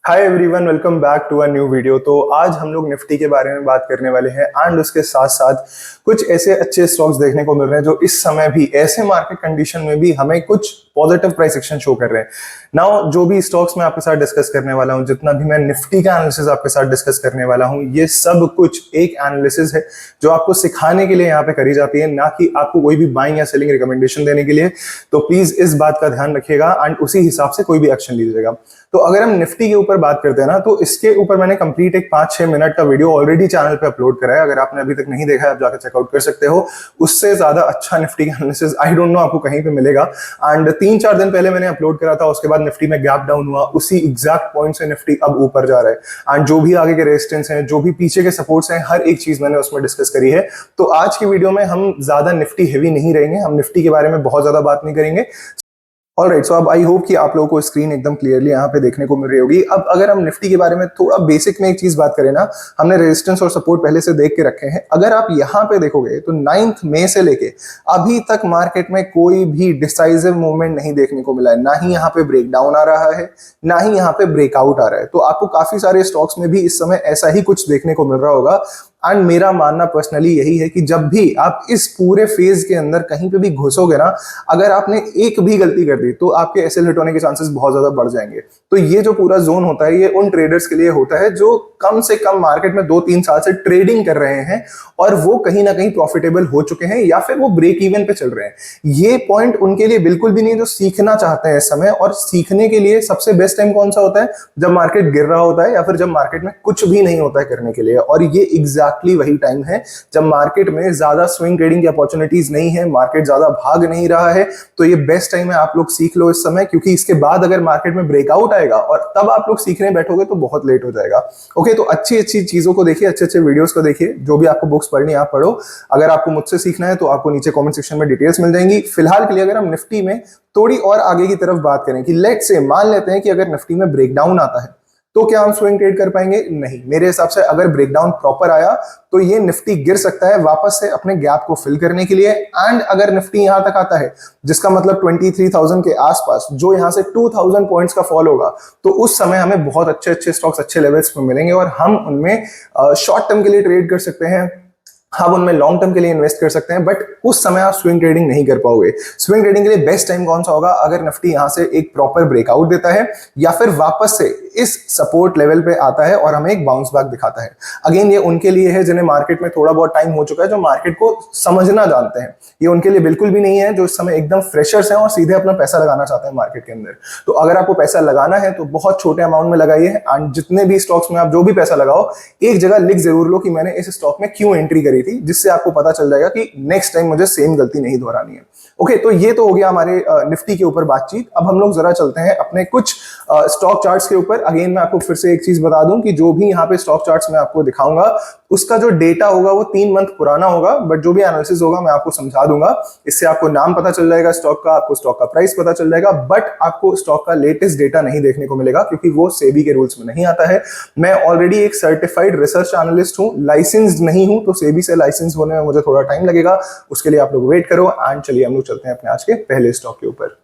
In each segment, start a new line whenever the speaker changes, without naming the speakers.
Hi everyone, welcome back to a new video. तो आज हम लोग निफ्टी के बारे में बात करने वाले हैं एंड उसके साथ साथ कुछ ऐसे अच्छे स्टॉक्स देखने को मिल रहे हैं जो इस समय भी ऐसे मार्केट कंडीशन में भी हमें कुछ पॉजिटिव प्राइस एक्शन शो कर रहे हैं। नाउ जो भी स्टॉक्स मैं आपके साथ डिस्कस करने वाला हूं, जितना भी मैं निफ्टी का एनालिसिस आपके साथ डिस्कस करने वाला हूं, ये सब कुछ एक एनालिसिस है जो आपको सिखाने के लिए यहाँ पे करी जाती है, ना कि आपको कोई भी बाइंग या सेलिंग रिकमेंडेशन देने के लिए। तो प्लीज इस बात का ध्यान रखिएगा एंड उसी हिसाब से कोई भी एक्शन लीजिएगा। तो अगर हम निफ्टी के ऊपर बात करते हैं ना, तो इसके ऊपर मैंने कंप्लीट एक 5-6 मिनट का वीडियो ऑलरेडी चैनल पे अपलोड करा है। अगर आपने अभी तक नहीं देखा है, आप जाकर चेकआउट कर सकते हो। उससे ज्यादा अच्छा निफ्टी का एनालिसिस आई डोंट नो आपको कहीं पे मिलेगा। एंड 3-4 दिन पहले मैंने अपलोड करा था, उसके बाद निफ्टी में गैप डाउन हुआ, उसी एग्जैक्ट पॉइंट से निफ्टी अब ऊपर जा रहा है। एंड जो भी आगे के रेजिस्टेंस हैं, जो भी पीछे के सपोर्ट्स हैं, हर एक चीज मैंने उसमें डिस्कस करी है। तो आज की वीडियो में हम ज्यादा निफ्टी हेवी नहीं रहेंगे, हम निफ्टी के बारे में बहुत ज्यादा बात नहीं करेंगे। ऑलराइट, सो अब आई होप कि आप लोगों को स्क्रीन एकदम क्लियरली यहाँ पे देखने को मिल रही होगी। अब अगर हम निफ्टी के बारे में थोड़ा बेसिक में एक चीज बात करें ना, हमने रेजिस्टेंस और सपोर्ट पहले से देख के रखे हैं। अगर आप यहाँ पे देखोगे तो 9 मई से लेके अभी तक मार्केट में कोई भी डिसाइसिव मूवमेंट नहीं देखने को मिला है। ना ही यहाँ पे ब्रेकडाउन आ रहा है, ना ही यहाँ पे ब्रेकआउट आ रहा है। तो आपको काफी सारे स्टॉक्स में भी इस समय ऐसा ही कुछ देखने को मिल रहा होगा। एंड मेरा मानना पर्सनली यही है कि जब भी आप इस पूरे फेज के अंदर कहीं पे भी घुसोगे ना, अगर आपने एक भी गलती कर दी तो आपके एसएल हिट होने के चांसेस बहुत ज्यादा बढ़ जाएंगे। तो ये जो पूरा जोन होता है, ये उन ट्रेडर्स के लिए होता है जो कम से कम मार्केट में 2-3 साल से ट्रेडिंग कर रहे हैं और वो कहीं ना कहीं प्रॉफिटेबल हो चुके हैं या फिर वो ब्रेक इवन पे चल रहे हैं। ये पॉइंट उनके लिए बिल्कुल भी नहीं है जो सीखना चाहते हैं इस समय। और सीखने के लिए सबसे बेस्ट टाइम कौन सा होता है? जब मार्केट गिर रहा होता है या फिर जब मार्केट में कुछ भी नहीं होता है करने के लिए। और ये एग्जैक्टली वही टाइम है जब मार्केट में ज्यादा स्विंग ट्रेडिंग की अपॉर्चुनिटीज नहीं है, मार्केट ज्यादा भाग नहीं रहा है। तो ये बेस्ट टाइम है, आप लोग सीख लो इस समय, क्योंकि इसके बाद अगर मार्केट में ब्रेकआउट आएगा और तब आप लोग सीखने बैठोगे तो बहुत लेट हो जाएगा। ओके, तो अच्छी अच्छी चीजों को देखिए, अच्छे अच्छे वीडियोस को देखिए। जो भी आपको बुक्स पढ़नी है आप पढ़ो। अगर आपको मुझसे सीखना है तो आपको नीचे कमेंट सेक्शन में डिटेल्स मिल जाएंगी। फिलहाल के लिए अगर हम निफ्टी में थोड़ी और आगे की तरफ बात करें कि लेट्स से मान लेते हैं कि अगर निफ्टी में ब्रेकडाउन आता है तो क्या हम स्विंग ट्रेड कर पाएंगे? नहीं। मेरे हिसाब से अगर ब्रेकडाउन प्रॉपर आया तो ये निफ्टी गिर सकता है वापस से अपने गैप को फिल करने के लिए। एंड अगर निफ्टी यहां तक आता है, जिसका मतलब 23,000 के आसपास, जो यहां से 2,000 पॉइंट्स का फॉल होगा, तो उस समय हमें बहुत अच्छे अच्छे स्टॉक्स अच्छे लेवल्स पर मिलेंगे और हम उनमें शॉर्ट टर्म के लिए ट्रेड कर सकते हैं, हम उनमें लॉन्ग टर्म के लिए इन्वेस्ट कर सकते हैं। बट उस समय आप स्विंग ट्रेडिंग नहीं कर पाओगे। स्विंग ट्रेडिंग के लिए बेस्ट टाइम कौन सा होगा? अगर निफ्टी यहां से एक प्रॉपर ब्रेकआउट देता है या फिर वापस से इस सपोर्ट लेवल पे आता है और हमें एक बाउंस बैक दिखाता है। अगेन ये उनके लिए है जिन्हें मार्केट में थोड़ा बहुत टाइम हो चुका है, जो मार्केट को समझना जानते हैं। ये उनके लिए बिल्कुल भी नहीं है जो इस समय एकदम फ्रेशर्स हैं और सीधे अपना पैसा लगाना चाहते हैं मार्केट के अंदर। तो अगर आपको पैसा लगाना है तो बहुत छोटे अमाउंट में लगाइए। एंड जितने भी स्टॉक्स में आप जो भी पैसा लगाओ, एक जगह लिख जरूर लो कि मैंने इस स्टॉक में क्यों एंट्री करी थी, जिससे आपको पता चल जाएगा कि नेक्स्ट टाइम मुझे सेम गलती नहीं दोहरानी है। ओके, तो ये तो हो गया हमारे निफ्टी के ऊपर बातचीत। अब हम लोग जरा चलते हैं अपने कुछ स्टॉक चार्ट्स के ऊपर। अगेन मैं आपको फिर से एक चीज बता दूं कि जो भी यहाँ पे स्टॉक चार्ट्स मैं आपको दिखाऊंगा, उसका जो डेटा होगा वो 3 मंथ पुराना होगा। बट जो भी एनालिसिस होगा मैं आपको समझा दूंगा। इससे आपको नाम पता चल जाएगा स्टॉक का, आपको स्टॉक का प्राइस पता चल जाएगा। बट आपको स्टॉक का लेटेस्ट डेटा नहीं देखने को मिलेगा, क्योंकि वो सेबी के रूल्स में नहीं आता है। मैं ऑलरेडी एक सर्टिफाइड रिसर्च एनालिस्ट हूं, लाइसेंस्ड नहीं हूं। तो सेबी से लाइसेंस होने में मुझे थोड़ा टाइम लगेगा, उसके लिए आप लोग वेट करो। एंड चलिए हम लोग चलते हैं अपने आज के पहले स्टॉक के ऊपर।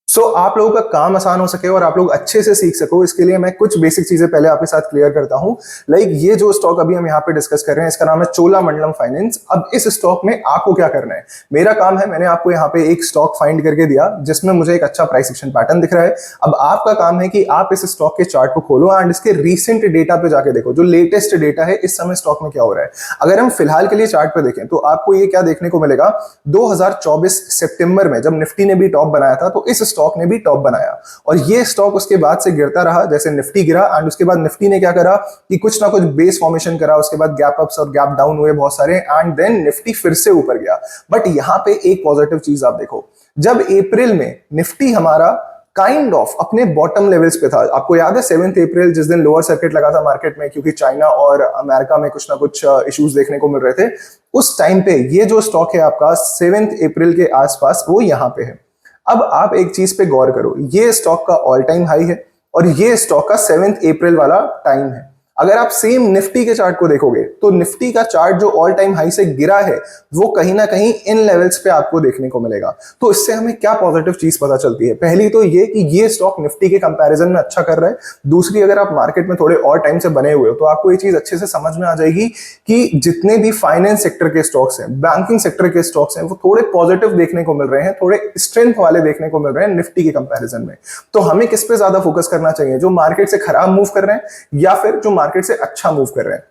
सो आप लोगों का काम आसान हो सके और आप लोग अच्छे से सीख सको, इसके लिए मैं कुछ बेसिक चीजें पहले आपके साथ क्लियर करता हूं। लाइक ये जो स्टॉक अभी हम यहाँ पे डिस्कस कर रहे हैं, इसका नाम है चोलामंडलम फाइनेंस। अब इस स्टॉक में आपको क्या करना है? मेरा काम है, मैंने आपको यहाँ पे एक स्टॉक फाइंड करके दिया जिसमें मुझे एक अच्छा प्राइस एक्शन पैटर्न दिख रहा है। अब आपका काम है कि आप इस स्टॉक के चार्ट को खोलो एंड इसके रिसेंट डेटा पे जाके देखो, जो लेटेस्ट डेटा है इस समय स्टॉक में क्या हो रहा है। अगर हम फिलहाल के लिए चार्ट पे देखें तो आपको ये क्या देखने को मिलेगा, 2024 सितंबर में जब निफ्टी ने भी टॉप बनाया था, तो इस स्टॉक ने भी टॉप बनाया और ये स्टॉक उसके बाद से गिरता रहा जैसे निफ्टी गिरा। एंड उसके बाद निफ्टी ने क्या करा कि कुछ ना कुछ बेस फॉर्मेशन करा, उसके बाद गैप अप्स और गैप डाउन हुए बहुत सारे, एंड देन निफ्टी फिर से ऊपर गया। बट यहां पे एक पॉजिटिव चीज आप देखो, जब अप्रैल में निफ्टी हमारा काइंड ऑफ अपने बॉटम लेवल्स पे था। आपको याद है 7 अप्रैल जिस दिन लोअर सर्किट लगा था मार्केट में, क्योंकि चाइना और अमेरिका में कुछ ना कुछ इश्यूज देखने को मिल रहे थे। उस टाइम पे ये जो स्टॉक है आपका 7 अप्रैल के आसपास, वो यहां पे है। अब आप एक चीज पे गौर करो, ये स्टॉक का ऑल टाइम हाई है और ये स्टॉक का 7 अप्रैल वाला टाइम है। अगर आप सेम निफ्टी के चार्ट को देखोगे तो निफ्टी का चार्ट जो ऑल टाइम हाई से गिरा है वो कहीं ना कहीं इन लेवल्स पे आपको देखने को मिलेगा। तो इससे हमें क्या पॉजिटिव चीज पता चलती है? पहली तो ये कि ये स्टॉक निफ्टी के कंपैरिजन में अच्छा कर रहा है। दूसरी, अगर आप मार्केट में थोड़े और टाइम से बने हुए हो तो आपको ये चीज अच्छे से समझ में आ जाएगी कि जितने भी फाइनेंस सेक्टर के स्टॉक्स हैं, बैंकिंग सेक्टर के स्टॉक्स हैं, वो थोड़े पॉजिटिव देखने को मिल रहे हैं, थोड़े स्ट्रेंथ वाले देखने को मिल रहे हैं निफ्टी के कंपैरिजन में। तो हमें किस पे ज्यादा फोकस करना चाहिए, जो मार्केट से खराब मूव कर रहे हैं या फिर जो मार्केट से अच्छा मूव कर रहे हैं?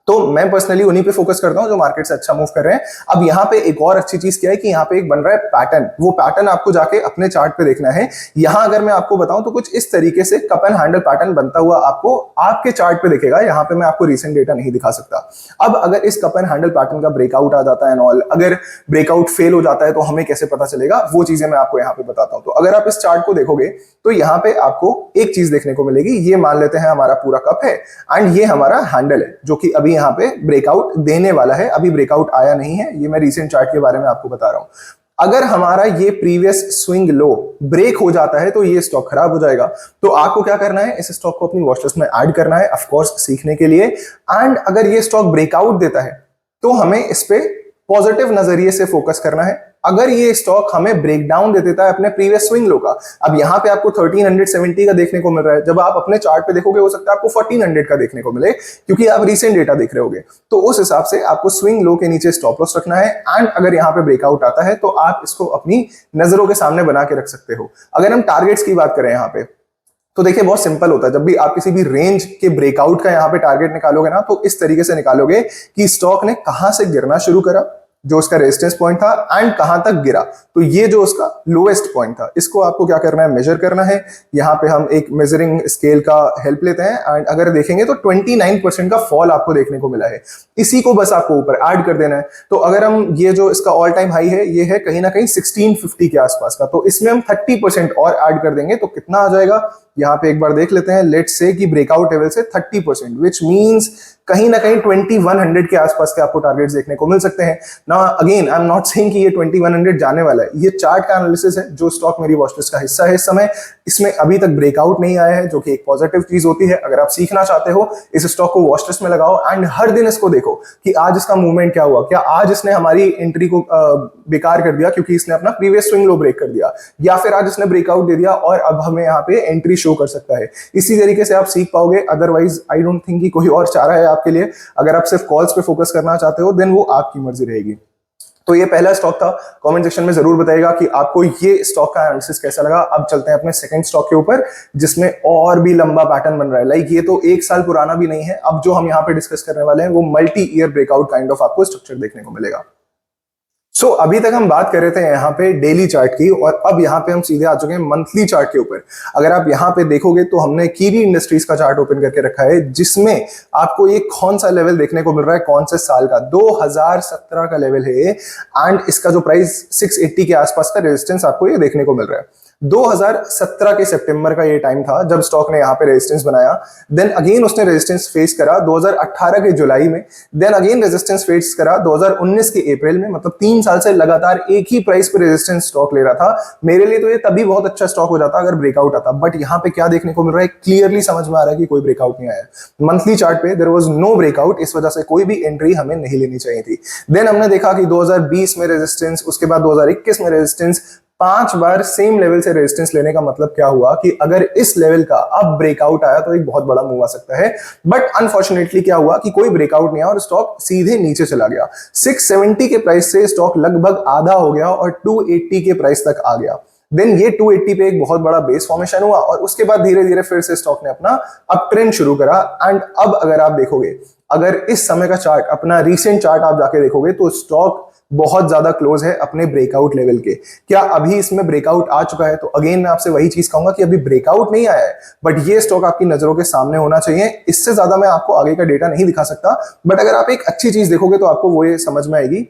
तो मैं पर्सनली उन्हीं पे फोकस करता हूं जो मार्केट से अच्छा मूव कर रहे हैं। अब यहाँ पे एक और अच्छी चीज क्या है कि यहाँ पे एक बन रहा है पैटर्न। वो पैटर्न आपको जाके अपने चार्ट पे देखना है। यहाँ अगर मैं आपको बताऊं तो कुछ इस तरीके से कप एंड हैंडल पैटर्न बनता हुआ आपको आपके चार्ट पे दिखेगा। यहाँ पे मैं आपको रिसेंट डेटा नहीं दिखा सकता। अब अगर इस कप एंड हैंडल पैटर्न का ब्रेकआउट आ जाता है एंड ऑल, अगर ब्रेकआउट फेल हो जाता है तो हमें कैसे पता चलेगा, वो चीजें मैं आपको यहाँ पे बताता हूँ। तो अगर आप इस चार्ट को देखोगे तो यहाँ पे आपको एक चीज देखने को मिलेगी। ये मान लेते हैं हमारा पूरा कप है एंड ये हमारा हैंडल है जो कि अभी यहाँ पे ब्रेकआउट देने वाला है। अभी ब्रेकआउट आया नहीं है, ये मैं रीसेंट चार्ट के बारे में आपको बता रहा हूं। अगर हमारा ये प्रीवियस स्विंग लो ब्रेक हो जाता है तो ये स्टॉक खराब हो जाएगा। तो आपको क्या करना है, इस स्टॉक को अपनी वॉच लिस्ट में ऐड करना है, ऑफ कोर्स सीखने के लिए। एंड अगर ये स्टॉक ब्रेकआउट देता है तो हमें इस पे पॉजिटिव नजरिए से फोकस करना है। अगर ये स्टॉक हमें ब्रेक डाउन दे देता है अपने प्रीवियस स्विंग लो का, अब यहाँ पे आपको 1370 का देखने को मिल रहा है, जब आप अपने चार्ट पे देखोगे हो सकता है आपको 1400 का देखने को मिले क्योंकि आप रीसेंट डेटा देख रहे होगे। तो उस हिसाब से आपको स्विंग लो के नीचे स्टॉप लॉस रखना है। एंड अगर यहाँ पे ब्रेकआउट आता है तो आप इसको अपनी नजरों के सामने बना के रख सकते हो। अगर हम टारगेट्स की बात करें यहाँ पे तो देखिए बहुत सिंपल होता है। जब भी आप किसी भी रेंज के ब्रेकआउट का यहाँ पे टारगेट निकालोगे ना तो इस तरीके से निकालोगे कि स्टॉक ने कहां से गिरना शुरू करा, जो उसका रेजिस्टेंस पॉइंट था, एंड कहां तक गिरा। तो ये जो उसका लोएस्ट पॉइंट था, इसको आपको क्या करना है, मेजर करना है। यहाँ पे हम एक मेजरिंग स्केल का हेल्प लेते हैं एंड अगर देखेंगे तो 29% का फॉल आपको देखने को मिला है। इसी को बस आपको ऊपर ऐड कर देना है। तो अगर हम ये जो इसका ऑल टाइम हाई है ये है कहीं ना कहीं 1650 के आसपास का, तो इसमें हम 30% और ऐड कर देंगे तो कितना आ जाएगा, यहाँ पे एक बार देख लेते हैं। लेट्स से कि ब्रेकआउट लेवल से 30%, विच मींस कहीं ना कहीं 2100 के आसपास के आपको टारगेट्स देखने को मिल सकते हैं। ना again I am not saying कि ये 2100 जाने वाला है, ये चार्ट का एनालिसिस है। जो स्टॉक मेरी वॉच लिस्ट का हिस्सा है इस समय, इसमें अभी तक ब्रेकआउट नहीं आया है, जो कि एक पॉजिटिव चीज होती है। अगर आप सीखना चाहते हो इस स्टॉक को वॉच लिस्ट में लगाओ एंड हर दिन इसको देखो कि आज इसका मूवमेंट क्या हुआ। क्या आज इसने हमारी एंट्री को बेकार कर दिया क्योंकि इसने अपना प्रीवियस स्विंग लो ब्रेक कर दिया, या फिर आज इसने ब्रेकआउट दे दिया और अब हमें यहाँ पे एंट्री शो कर सकता है। इसी तरीके से आप सीख पाओगे। अदरवाइज आई डोंट थिंक कि कोई और चारा है आपके लिए। अगर आप सिर्फ कॉल्स पे फोकस करना चाहते हो देन वो आपकी मर्जी रहेगी। तो ये पहला स्टॉक था। कमेंट सेक्शन में जरूर बताइएगा कि आपको ये स्टॉक का एनालिसिस कैसा लगा। अब चलते हैं अपने सेकंड स्टॉक के ऊपर जिसमें और भी लंबा पैटर्न बन रहा है। लाइक ये तो 1 साल पुराना भी नहीं है। अब जो हम यहाँ पे डिस्कस करने वाले हैं वो multi year breakout kind of आपको स्ट्रक्चर देखने को मिलेगा। सो अभी तक हम बात कर रहे थे यहाँ पे डेली चार्ट की और अब यहाँ पे हम सीधे आ चुके हैं मंथली चार्ट के ऊपर। अगर आप यहाँ पे देखोगे तो हमने कीवी इंडस्ट्रीज का चार्ट ओपन करके रखा है जिसमें आपको ये कौन सा लेवल देखने को मिल रहा है, कौन से साल का, 2017 का लेवल है एंड इसका जो प्राइस 680 के आसपास का रेजिस्टेंस आपको ये देखने को मिल रहा है। 2017 के सितंबर का ये टाइम था जब स्टॉक ने यहाँ पे रेजिस्टेंस बनाया। देन अगेन उसने रेजिस्टेंस फेस करा 2018 के जुलाई में। देन अगेन रेजिस्टेंस फेस करा 2019 के अप्रैल में। मतलब 3 साल से लगातार एक ही प्राइस पे रेजिस्टेंस स्टॉक ले रहा था। मेरे लिए तो ये तभी बहुत अच्छा स्टॉक हो जाता अगर ब्रेकआउट आता। बट यहाँ पे क्या देखने को मिल रहा है, क्लियरली समझ में आ रहा है कि कोई ब्रेकआउट नहीं आया। मंथली चार्ट पे देयर वाज नो ब्रेकआउट, इस वजह से कोई भी एंट्री हमें नहीं लेनी चाहिए थी। देन हमने देखा कि 2020 में रेजिस्टेंस, उसके बाद 2021 में रेजिस्टेंस, 5 बार सेम लेवल से रेजिस्टेंस लेने का मतलब क्या हुआ कि अगर इस लेवल का अब ब्रेकआउट आया तो एक बहुत बड़ा मूव आ सकता है। बट अनफॉर्चुनेटली क्या हुआ कि कोई ब्रेकआउट नहीं आया और स्टॉक सीधे नीचे चला गया। 670 के प्राइस से स्टॉक लगभग आधा हो गया और 280 के प्राइस तक आ गया। देन ये 280 पे एक बहुत बड़ा बेस फॉर्मेशन हुआ और उसके बाद धीरे धीरे फिर से स्टॉक ने अपना अप ट्रेंड शुरू करा। एंड अब अगर आप देखोगे, अगर इस समय का चार्ट, अपना रीसेंट चार्ट आप जाके देखोगे तो स्टॉक बहुत ज्यादा क्लोज है अपने ब्रेकआउट लेवल के। क्या अभी इसमें ब्रेकआउट आ चुका है? तो अगेन मैं आपसे वही चीज कहूंगा कि अभी ब्रेकआउट नहीं आया है, बट ये स्टॉक आपकी नजरों के सामने होना चाहिए। इससे ज्यादा मैं आपको आगे का डेटा नहीं दिखा सकता, बट अगर आप एक अच्छी चीज देखोगे तो आपको वो ये समझ में आएगी।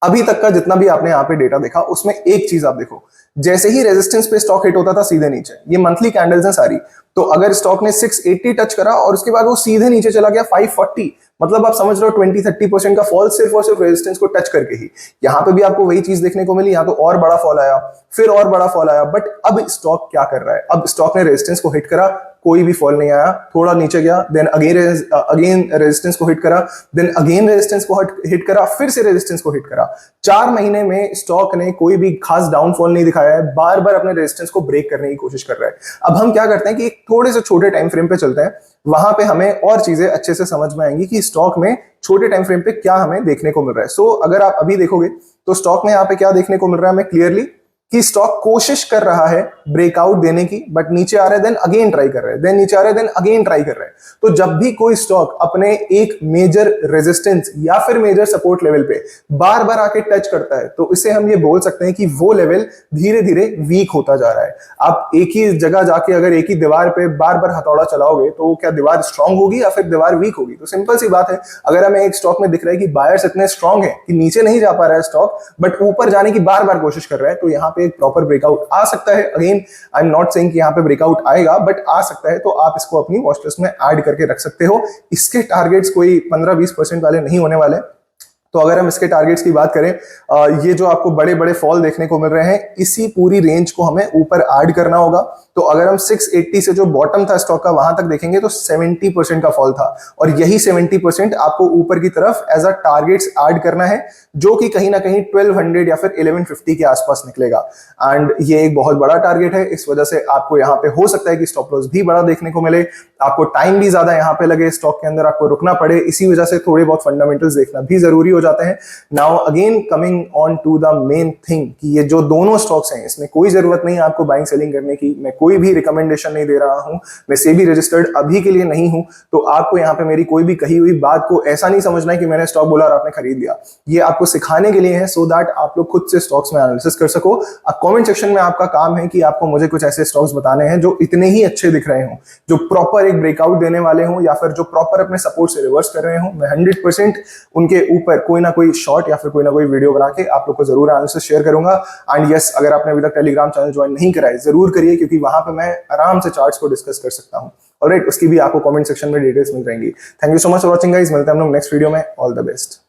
अभी तक का जितना भी आपने यहाँ पे डेटा देखा उसमें एक चीज आप देखो, जैसे ही रेजिस्टेंस पे स्टॉक हिट होता था सीधे नीचे, ये मंथली कैंडल्स हैं सारी। तो अगर स्टॉक ने 680 टच करा और उसके बाद वो सीधे नीचे चला गया 540, मतलब आप समझ रहे हो 20-30% का फॉल सिर्फ और सिर्फ रेजिस्टेंस को टच करके ही। यहाँ पे भी आपको वही चीज देखने को मिली। यहाँ तो और बड़ा फॉल आया, फिर और बड़ा फॉल आया। बट अब स्टॉक क्या कर रहा है, अब स्टॉक ने रेजिस्टेंस को हिट करा, कोई भी फॉल नहीं आया, थोड़ा नीचे गया, देन अगेन रेजिस्टेंस को हिट करा, देन अगेन रेजिस्टेंस को हिट करा, फिर से रेजिस्टेंस को हिट करा। 4 महीने में स्टॉक ने कोई भी खास डाउनफॉल नहीं दिखाया है, बार बार अपने रेजिस्टेंस को ब्रेक करने की कोशिश कर रहा है। अब हम क्या करते हैं कि एक थोड़े से छोटे टाइम फ्रेम पे चलते हैं, वहां पे हमें और चीजें अच्छे से समझ में आएंगी कि स्टॉक में छोटे टाइम फ्रेम पे क्या हमें देखने को मिल रहा है। सो अगर आप अभी देखोगे तो स्टॉक में यहाँ पे क्या देखने को मिल रहा है हमें क्लियरली, कि स्टॉक कोशिश कर रहा है ब्रेकआउट देने की, बट नीचे आ रहा है, देन अगेन ट्राई कर रहा है, देन नीचे आ रहा है, देन अगेन ट्राई कर रहा है। तो जब भी कोई स्टॉक अपने एक मेजर रेजिस्टेंस या फिर मेजर सपोर्ट लेवल पे बार बार आके टच करता है, तो इसे हम ये बोल सकते हैं कि वो लेवल धीरे धीरे वीक होता जा रहा है। आप एक ही जगह जाके अगर एक ही दीवार पे बार बार हथौड़ा चलाओगे तो क्या दीवार स्ट्रांग होगी या फिर दीवार वीक होगी? तो सिंपल सी बात है, अगर हमें एक स्टॉक में दिख रहा है कि बायर्स इतने स्ट्रांग है कि नीचे नहीं जा पा रहा है स्टॉक, बट ऊपर जाने की बार बार कोशिश कर रहा है, तो यहाँ पे एक प्रॉपर ब्रेकआउट आ सकता है। Again I am not saying कि यहाँ पे ब्रेकआउट आएगा, बट आ सकता है, तो आप इसको अपनी वॉच लिस्ट में ऐड करके रख सकते हो। इसके टारगेट्स कोई 15-20% वाले नहीं होने वाले। तो अगर हम इसके टारगेट्स की बात करें, ये जो आपको बड़े बड़े फॉल देखने को मिल रहे हैं, इसी पूरी रेंज को हमें ऊपर ऐड करना होगा। तो अगर हम 680 से जो बॉटम था स्टॉक का वहां तक देखेंगे तो 70% का फॉल था, और यही 70% आपको ऊपर की तरफ एज अ टारगेट्स ऐड करना है, जो कि कहीं ना कहीं 1200 या फिर 1150 के आसपास निकलेगा। एंड ये एक बहुत बड़ा टारगेट है, इस वजह से आपको यहाँ पे हो सकता है कि स्टॉप लॉस भी बड़ा देखने को मिले, आपको टाइम भी ज्यादा यहाँ पे लगे, स्टॉक के अंदर आपको रुकना पड़े। इसी वजह से थोड़े बहुत फंडामेंटल्स देखना भी जरूरी हो जाते हैं। Now again coming on to the main thing, कि ये जो दोनों स्टॉक्स हैं इसमें कोई जरूरत नहीं है आपको बाइंग सेलिंग करने की, मैं कोई भी रिकमेंडेशन नहीं दे रहा हूं, मैं सेबी रजिस्टर्ड अभी के लिए नहीं हूं, तो आपको यहाँ पे मेरी कोई भी कही हुई बात को ऐसा नहीं समझना है कि मैंने स्टॉक बोला और आपने खरीद लिया। ये आपको सिखाने के लिए है, सो दैट आप लोग खुद से स्टॉक्स में एनालिसिस कर सको। अब कमेंट सेक्शन में आपका काम है कि आपको मुझे कुछ ऐसे स्टॉक्स बताने हैं जो इतने ही अच्छे दिख रहे हों, जो प्रॉपर एक ब्रेकआउट देने वाले हों, या फिर जो प्रॉपर अपने सपोर्ट से रिवर्स कर रहे हों। मैं 100% उनके ऊपर कोई ना कोई शॉर्ट या फिर कोई ना कोई वीडियो बना के आप लोग को जरूर एनालिसिस शेयर करूंगा। एंड यस, अगर आपने अभी तक टेलीग्राम चैनल ज्वाइन नहीं करा है जरूर करिए, क्योंकि वहां पे मैं आराम से चार्ट्स को डिस्कस कर सकता हूं। ऑलराइट, उसकी भी आपको कमेंट सेक्शन में डिटेल्स मिल जाएंगी। Thank you so much for watching guys, मिलते हैं हम लोग नेक्स्ट वीडियो में। All the best.